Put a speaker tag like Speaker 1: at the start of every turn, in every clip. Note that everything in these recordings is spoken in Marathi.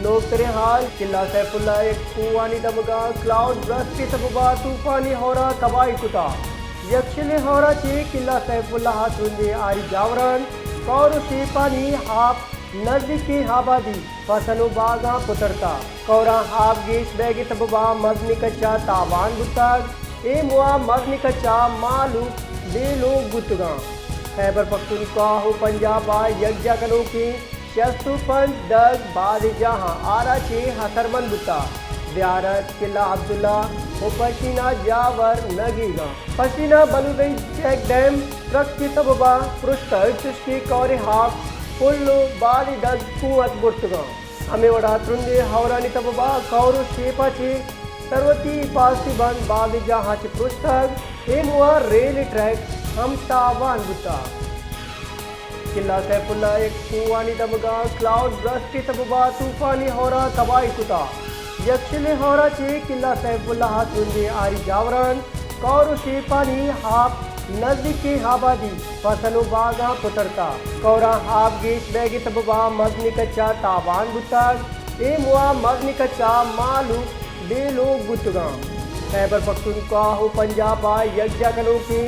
Speaker 1: लोग तेरे हाल किला सैफुल्ला एक कुवानी दमगा क्लाउड ब्रस्ट की तबबा तूफानी होरा तबाही कुता यक्षले होरा चे किला सैफुल्ला हाथुंदे आरी जावरन कौर पानी हाफ नजदीकी हाबादी फसनु बागा पुतरता कौरा हाफ गेश बैगे तबबा मजनी कच्चा तावान बुताग ए मुआ मजनी कच्चा मालू बेलो गुतगा खैबर पख्तूनख्वा हो पंजाब यज्ञा कनो की शस्तुपंज दग बाद जहां आरा चे हसरमन बुता ज़ियारत किला अब्दुल्ला हो पशीना जावर नगीगा पशीना बलुदई चेक डैम ट्रक की तबबा पृष्ठ चुस्की कौरे हाफ पुल्लु बाली दग कुवत बुर्तगा हमें वड़ा त्रुंदे हवरानी तबबा कौरु शेपाची सर्वती पासी बंद बाद जहां चे पृष्ठग ए मुआ रेल ट्रैक हम तावान बुता किला सैफुल्ला एक कुवानी दमगा क्लाउड ब्रस्ट की तबबा तूफानी होरा तबाही कुता यक्षले होरा चे किला सैफुल्ला हाथुंदे आरी जावरन कौरु शेपानी हाफ नजदीकी हाबादी फसनु बागा पुतरता कौरा हाफ गेश बैगे तबबा मजनी कच्चा तावान बुताग ए मुआ मजनी कच्चा मालू बेलो गुतगा खैबर पख्तूनख्वा हो पंजाब यज्ञा कनो की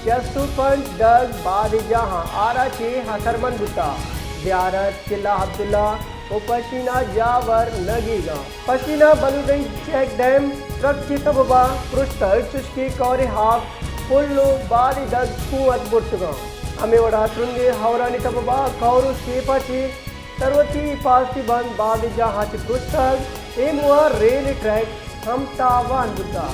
Speaker 1: शस्तुपंज दग बाद जहां आरा चे हसरमन बुता ज़ियारत किला अब्दुल्ला हो पशीना जावर नगीगा पशीना बलुदई चेक डैम ट्रक की तबबा पृष्ठ चुस्की कौरे हाफ पुल्लु बाली दग कुवत बुर्तगा हमें वड़ा त्रुंदे हवरानी तबबा कौरु शेपाची सर्वती पासी बंद बाद जहां चे पृष्ठग ए मुआ रेल ट्रैक हम तावान बुता